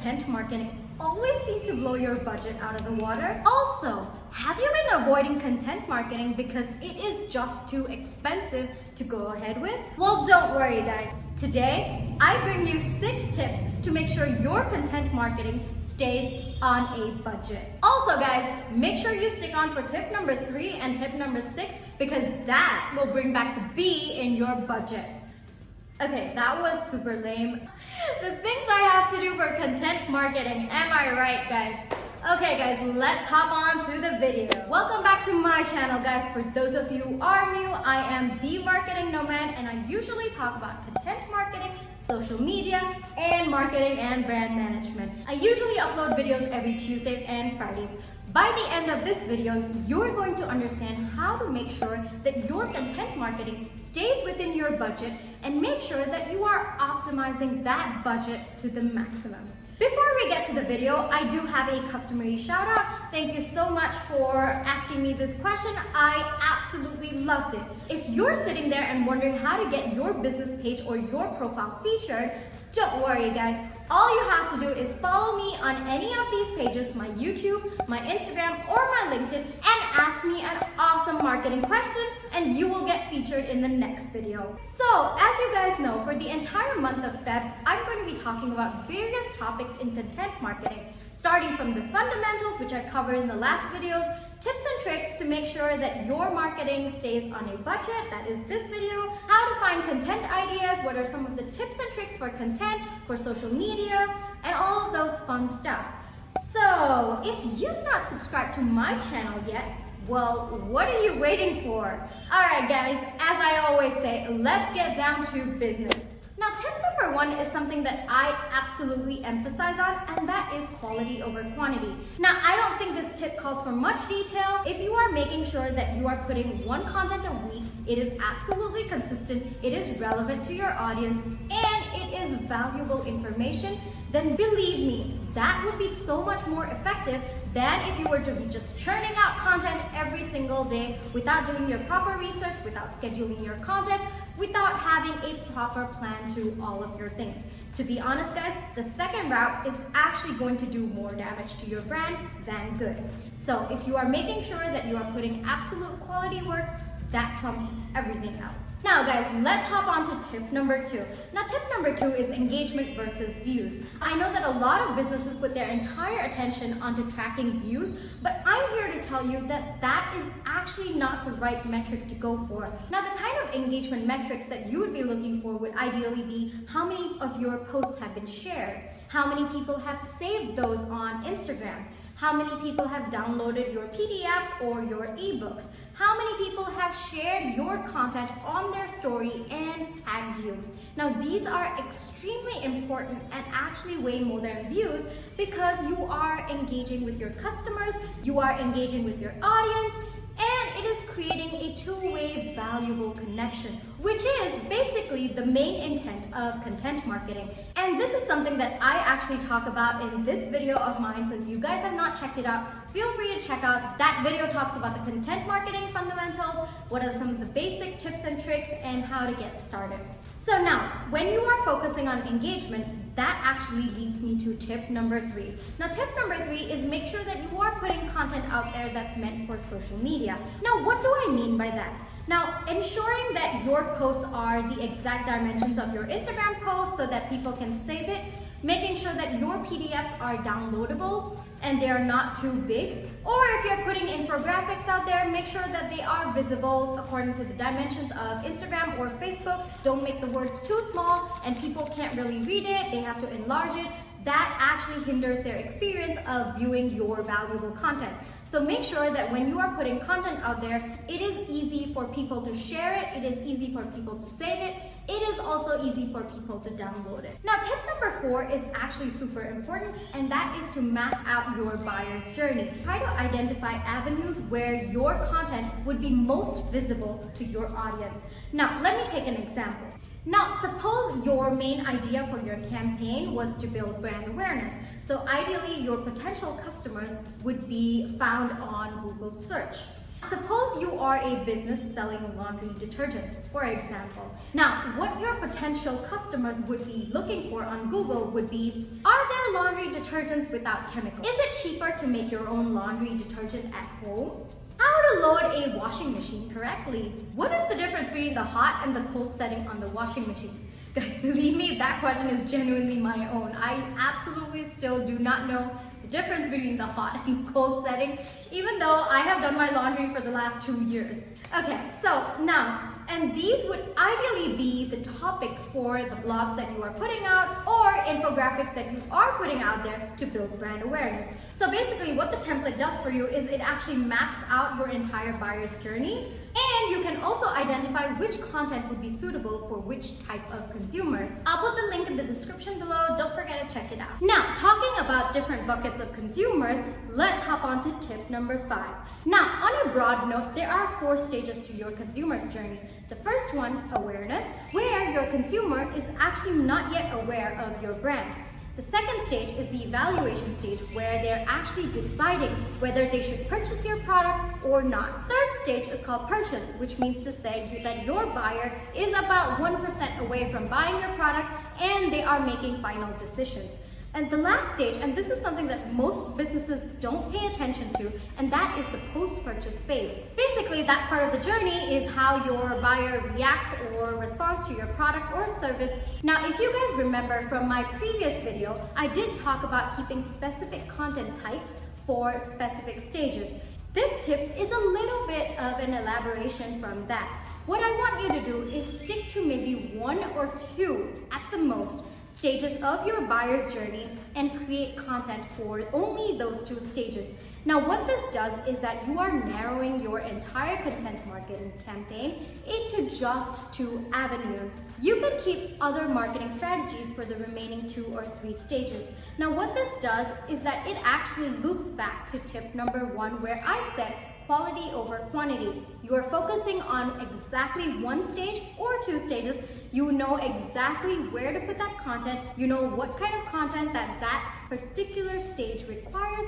content marketing always seem to blow your budget out of the water? Also, have you been avoiding content marketing because it is just too expensive to go ahead with? Well, don't worry guys. Today, I bring you 6 tips to make sure your content marketing stays on a budget. Also guys, make sure you stick on for tip number 3 and tip number 6 because that will bring back the B in your budget. Okay, that was super lame. The things I have to do for content marketing, am I right guys? Okay guys, let's hop on to the video. Welcome back to my channel guys. For those of you who are new, I am the Marketing Nomad and I usually talk about content marketing, social media, and marketing and brand management. I usually upload videos every Tuesdays and Fridays. By the end of this video, you're going to understand how to make sure that your content marketing stays within your budget and make sure that you are optimizing that budget to the maximum. Before we get to the video, I do have a customary shout out. Thank you so much for asking me this question. I absolutely loved it. If you're sitting there and wondering how to get your business page or your profile featured, don't worry guys. All you have to do is follow me on any of these pages, my YouTube, my Instagram, or my LinkedIn, and ask me an awesome marketing question and you will get featured in the next video. So, as you guys know, for the entire month of Feb, I'm going to be talking about various topics in content marketing, starting from the fundamentals, which I covered in the last videos, tips and tricks to make sure that your marketing stays on a budget, that is this video, how to find content ideas, what are some of the tips and tricks for content, for social media, and all of those fun stuff. So, if you've not subscribed to my channel yet, well, what are you waiting for? Alright guys, as I always say, let's get down to business. Now, tip number 1 is something that I absolutely emphasize on, and that is quality over quantity. Now, I don't think this tip calls for much detail. If you are making sure that you are putting one content a week, it is absolutely consistent, it is relevant to your audience, and it is valuable information, then believe me, that would be so much more effective than if you were to be just churning out content every single day without doing your proper research, without scheduling your content, without having a proper plan to all of your things. To be honest guys, the second route is actually going to do more damage to your brand than good. So if you are making sure that you are putting absolute quality work, that trumps everything else. Now guys, let's hop on to tip number 2. Now tip number 2 is engagement versus views. I know that a lot of businesses put their entire attention onto tracking views, but I'm here to tell you that that is actually not the right metric to go for. Now the kind of engagement metrics that you would be looking for would ideally be how many of your posts have been shared, how many people have saved those on Instagram, how many people have downloaded your PDFs or your ebooks, how many people have shared your content on their story and tagged you. Now these are extremely important and actually way more than views because you are engaging with your customers, you are engaging with your audience, and it is creating a two-way valuable connection, which is basically the main intent of content marketing. And this is something that I actually talk about in this video of mine, so if you guys have not checked it out, feel free to check out. That video talks about the content marketing fundamentals, what are some of the basic tips and tricks, and how to get started. So now, when you are focusing on engagement, that actually leads me to tip number 3. Now tip number 3 is make sure that you are putting content out there that's meant for social media. Now what do I mean by that? Now, ensuring that your posts are the exact dimensions of your Instagram posts so that people can save it, making sure that your PDFs are downloadable and they are not too big, or if you're putting infographics out there, make sure that they are visible according to the dimensions of Instagram or Facebook. Don't make the words too small and people can't really read it, they have to enlarge it. That actually hinders their experience of viewing your valuable content. So make sure that when you are putting content out there, it is easy for people to share it, it is easy for people to save it, it is also easy for people to download it. Now tip number 4 is actually super important, and that is to map out your buyer's journey. Try to identify avenues where your content would be most visible to your audience. Now let me take an example. Now, suppose your main idea for your campaign was to build brand awareness. So ideally, your potential customers would be found on Google search. Suppose you are a business selling laundry detergents, for example. Now, what your potential customers would be looking for on Google would be, are there there laundry detergents without chemicals? Is it cheaper to make your own laundry detergent at home? How to load a washing machine correctly? What is the difference between the hot and the cold setting on the washing machine? Guys, believe me, that question is genuinely my own. I absolutely still do not know the difference between the hot and cold setting, even though I have done my laundry for the last 2 years. Okay, so now, and these would ideally be the topics for the blogs that you are putting out or infographics that you are putting out there to build brand awareness. So basically what the template does for you is it actually maps out your entire buyer's journey, and you can also identify which content would be suitable for which type of consumers. I'll put the link in the description below, don't forget to check it out. Now, talking about different buckets of consumers, let's hop on to tip number 5. Now, on a broad note, there are 4 stages to your consumer's journey. The first one, awareness, where your consumer is actually not yet aware of your brand. The second stage is the evaluation stage, where they're actually deciding whether they should purchase your product or not. Third stage is called purchase, which means to say that your buyer is about 1% away from buying your product and they are making final decisions. And the last stage, and this is something that most businesses don't pay attention to, and that is the post-purchase phase. Basically, that part of the journey is how your buyer reacts or responds to your product or service. Now, if you guys remember from my previous video, I did talk about keeping specific content types for specific stages. This tip is a little bit of an elaboration from that. What I want you to do is stick to maybe 1 or 2 at the most stages of your buyer's journey and create content for only those 2 stages. Now, what this does is that you are narrowing your entire content marketing campaign into just 2 avenues. You can keep other marketing strategies for the remaining 2 or 3 stages. Now, what this does is that it actually loops back to tip number 1, where I said quality over quantity. You are focusing on exactly 1 stage or 2 stages. You know exactly where to put that content. You know what kind of content that particular stage requires,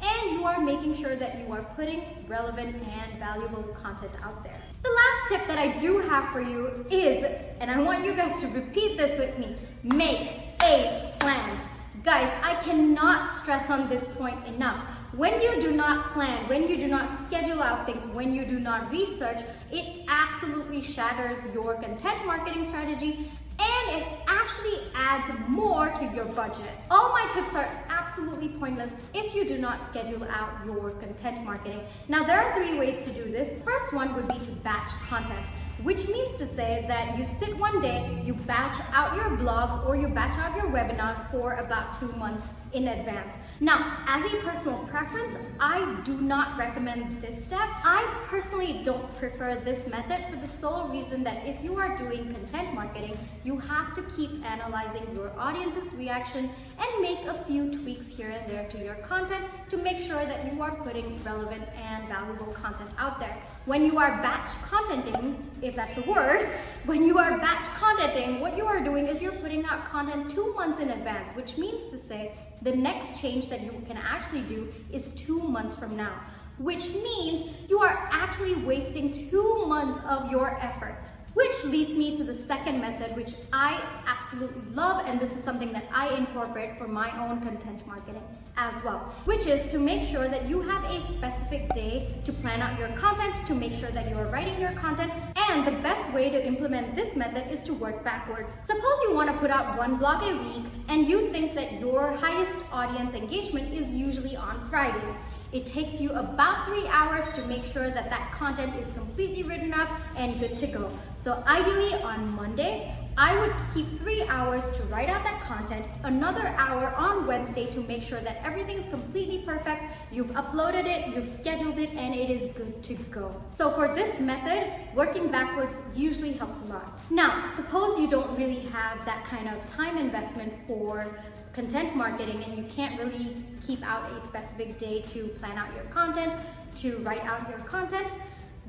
and you are making sure that you are putting relevant and valuable content out there. The last tip that I do have for you is, and I want you guys to repeat this with me, make a plan. Guys, I cannot stress on this point enough. When you do not plan, when you do not schedule out things, when you do not research, it absolutely shatters your content marketing strategy, and it actually adds more to your budget. All my tips are absolutely pointless if you do not schedule out your content marketing. Now, there are 3 ways to do this. First one would be to batch content, which means to say that you sit one day, you batch out your blogs or you batch out your webinars for about 2 months in advance. Now, as a personal preference, I do not recommend this step. I personally don't prefer this method for the sole reason that if you are doing content marketing, you have to keep analyzing your audience's reaction and make a few tweaks here and there to your content to make sure that you are putting relevant and valuable content out there. When you are batch contenting, if that's a word, when you are batch contenting, what you are doing is you're putting out content 2 months in advance, which means to say the next change that you can actually do is 2 months from now, which means you are actually wasting 2 months of your efforts. Which leads me to the second method, which I absolutely love, and this is something that I incorporate for my own content marketing as well, which is to make sure that you have a specific day to plan out your content, to make sure that you are writing your content, and the best way to implement this method is to work backwards. Suppose you want to put out 1 blog a week and you think that your highest audience engagement is usually on Fridays. It takes you about 3 hours to make sure that that content is completely written up and good to go. So ideally on Monday, I would keep 3 hours to write out that content, another hour on Wednesday to make sure that everything's completely perfect, you've uploaded it, you've scheduled it, and it is good to go. So for this method, working backwards usually helps a lot. Now, suppose you don't really have that kind of time investment for content marketing and you can't really keep out a specific day to plan out your content, to write out your content,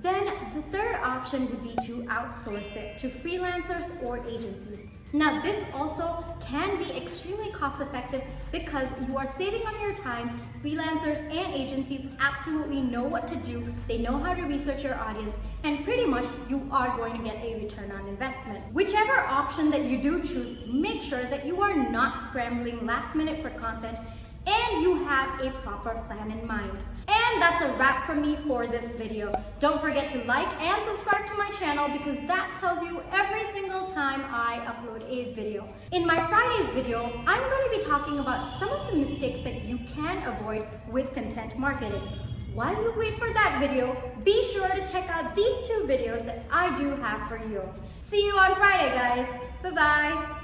then the third option would be to outsource it to freelancers or agencies. Now, this also can be extremely cost effective because you are saving on your time. Freelancers and agencies absolutely know what to do. They know how to research your audience, and pretty much you are going to get a return on investment. Whichever option that you do choose, make sure that you are not scrambling last minute for content and you have a proper plan in mind. And that's a wrap from me for this video. Don't forget to like and subscribe to my channel because that tells you every single time I upload a video. In my Friday's video, I'm going to be talking about some of the mistakes that you can avoid with content marketing. While you wait for that video, be sure to check out these two videos that I do have for you. See you on Friday, guys. Bye-bye.